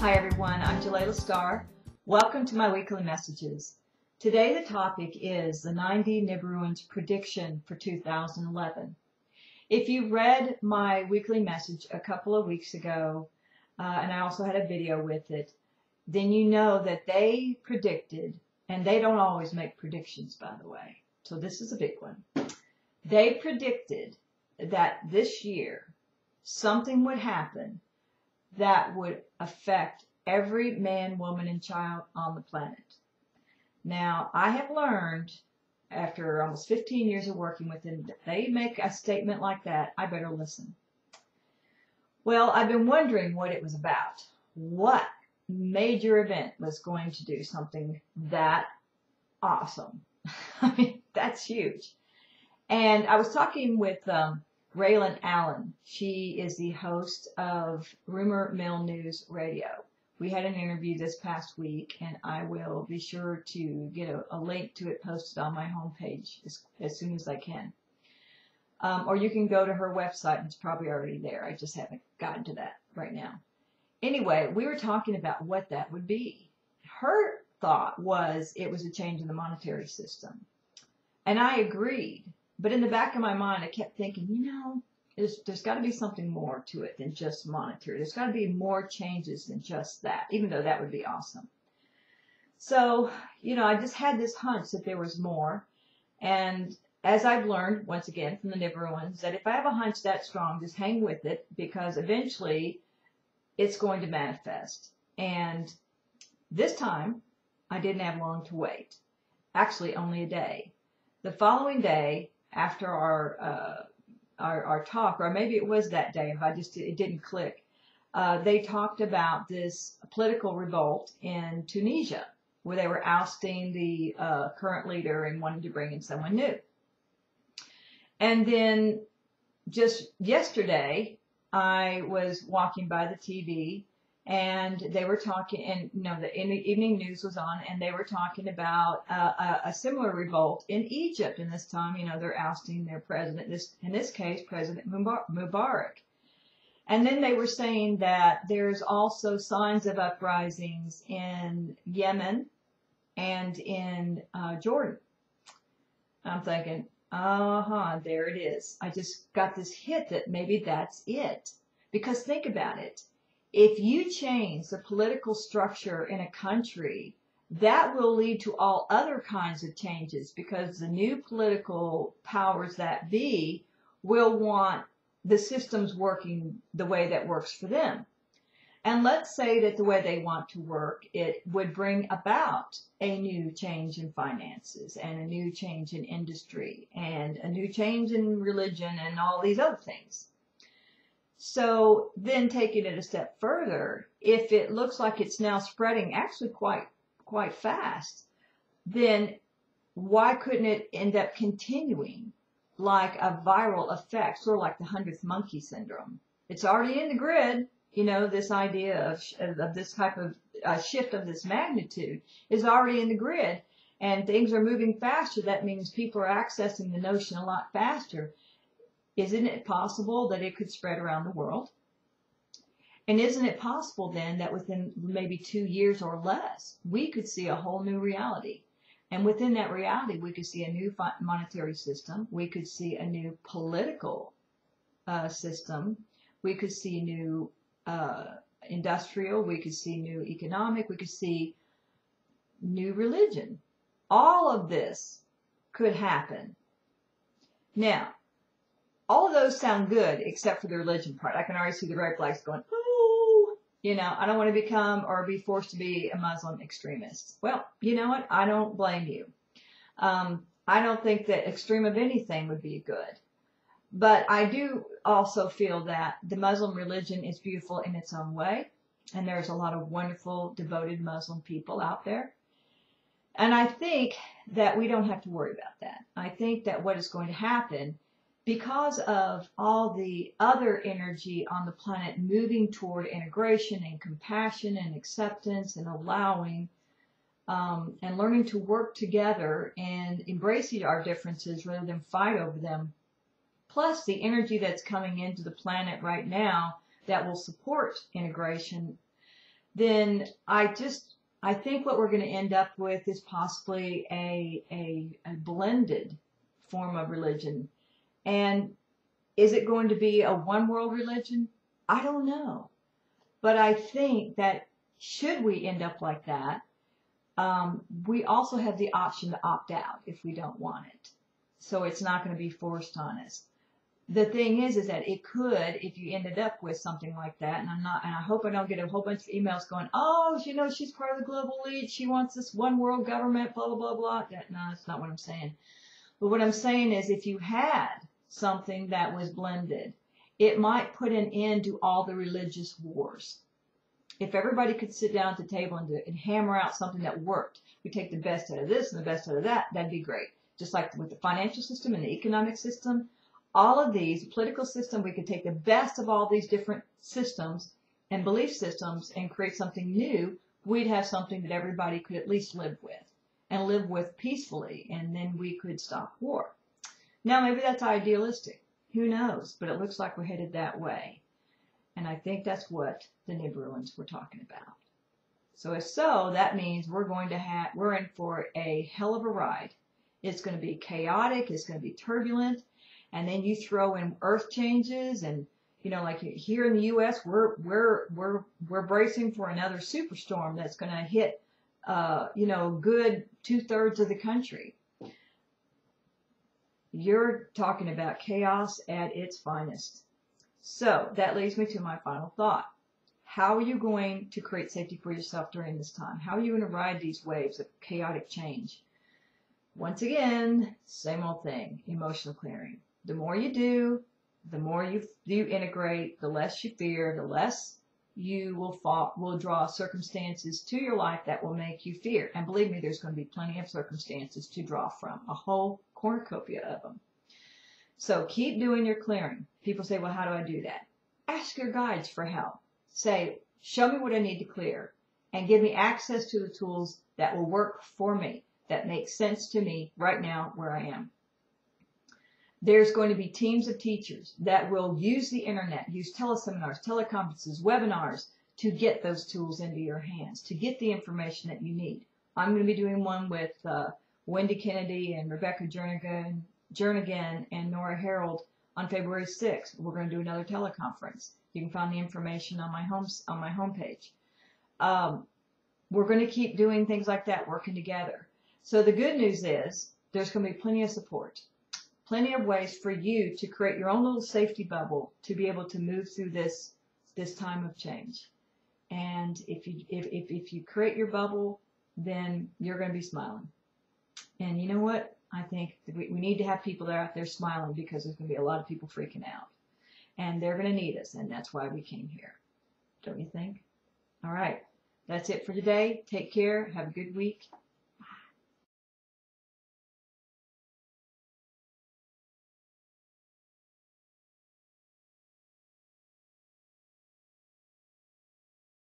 Hi everyone, I'm Jelaila Starr. Welcome to my weekly messages. Today the topic is the 90 Nibiruans Prediction for 2011. If you read my weekly message a couple of weeks ago, and I also had a video with it, then you know that they predicted, and they don't always make predictions, by the way, so this is a big one. They predicted that this year something would happen that would affect every man, woman, and child on the planet. Now, I have learned, after almost 15 years of working with them, that they make a statement like that, I better listen. Well, I've been wondering what it was about. What major event was going to do something that awesome? I mean, that's huge. And I was talking with Raylan Allen. She is the host of Rumor Mill News Radio. We had an interview this past week, and I will be sure to get a link to it posted on my homepage as soon as I can. Or you can go to her website, and it's probably already there. I just haven't gotten to that right now. Anyway, we were talking about what that would be. Her thought was it was a change in the monetary system. And I agreed. But in the back of my mind, I kept thinking, there's got to be something more to it than just monetary. There's got to be more changes than just that, even though that would be awesome. So, I just had this hunch that there was more. And as I've learned, once again, from the Nibiruans, that if I have a hunch that strong, just hang with it, because eventually it's going to manifest. And this time, I didn't have long to wait. Actually, only a day. The following day, after our talk, or maybe it was that day, if it didn't click, they talked about this political revolt in Tunisia, where they were ousting the current leader and wanting to bring in someone new. And then just yesterday, I was walking by the TV, and they were talking, and the evening news was on, and they were talking about a similar revolt in Egypt. And this time, they're ousting their president. In this case, President Mubarak. And then they were saying that there's also signs of uprisings in Yemen and in Jordan. I'm thinking, there it is. I just got this hit that maybe that's it. Because think about it. If you change the political structure in a country, that will lead to all other kinds of changes, because the new political powers that be will want the systems working the way that works for them. And let's say that the way they want to work, it would bring about a new change in finances and a new change in industry and a new change in religion and all these other things. So then taking it a step further, if it looks like it's now spreading actually quite fast, then why couldn't it end up continuing like a viral effect, sort of like the 100th monkey syndrome? It's already in the grid, this idea of this type of shift of this magnitude is already in the grid, and things are moving faster. That means people are accessing the notion a lot faster. Isn't it possible that it could spread around the world? And isn't it possible then that within maybe 2 years or less, we could see a whole new reality? And within that reality, we could see a new monetary system. We could see a new political system. We could see new industrial. We could see new economic. We could see new religion. All of this could happen. Now, all of those sound good, except for the religion part. I can already see the red flags going, oh, I don't want to become or be forced to be a Muslim extremist. Well, you know what? I don't blame you. I don't think that extreme of anything would be good. But I do also feel that the Muslim religion is beautiful in its own way. And there's a lot of wonderful, devoted Muslim people out there. And I think that we don't have to worry about that. I think that what is going to happen, because of all the other energy on the planet moving toward integration and compassion and acceptance and allowing and learning to work together and embracing our differences rather than fight over them, plus the energy that's coming into the planet right now that will support integration, then I think what we're going to end up with is possibly a blended form of religion. And is it going to be a one world religion? I don't know. But I think that should we end up like that, we also have the option to opt out if we don't want it. So it's not going to be forced on us. The thing is that it could, if you ended up with something like that, and I hope I don't get a whole bunch of emails going, oh, you know, she's part of the global elite, she wants this one world government, blah, blah, blah, blah. No, that's not what I'm saying. But what I'm saying is if you had something that was blended, it might put an end to all the religious wars. If everybody could sit down at the table and hammer out something that worked, we take the best out of this and the best out of that, that'd be great. Just like with the financial system and the economic system, all of these, political system, we could take the best of all these different systems and belief systems and create something new. We'd have something that everybody could at least live with and live with peacefully, and then we could stop war. Now, maybe that's idealistic. Who knows? But it looks like we're headed that way. And I think that's what the Nibiruans were talking about. So if so, that means we're in for a hell of a ride. It's going to be chaotic. It's going to be turbulent. And then you throw in earth changes, and you know, like here in the U.S., we're bracing for another superstorm that's going to hit, you know, good 2/3 of the country. You're talking about chaos at its finest. So that leads me to my final thought. How are you going to create safety for yourself during this time? How are you going to ride these waves of chaotic change? Once again, same old thing, emotional clearing. The more you do, the more you integrate, the less you fear, the less you will draw circumstances to your life that will make you fear. And believe me, there's going to be plenty of circumstances to draw from, a whole cornucopia of them. So keep doing your clearing. People say, well, how do I do that? Ask your guides for help. Say, show me what I need to clear and give me access to the tools that will work for me, that make sense to me right now where I am. There's going to be teams of teachers that will use the internet, use teleseminars, teleconferences, webinars to get those tools into your hands, to get the information that you need. I'm going to be doing one with Wendy Kennedy and Rebecca Jernigan and Nora Harold on February 6th. We're going to do another teleconference. You can find the information on my homepage. We're going to keep doing things like that, working together. So the good news is there's going to be plenty of support, plenty of ways for you to create your own little safety bubble to be able to move through this time of change. And if you create your bubble, then you're going to be smiling. And you know what? I think we need to have people that are out there smiling, because there's going to be a lot of people freaking out. And they're going to need us, and that's why we came here. Don't you think? All right. That's it for today. Take care. Have a good week.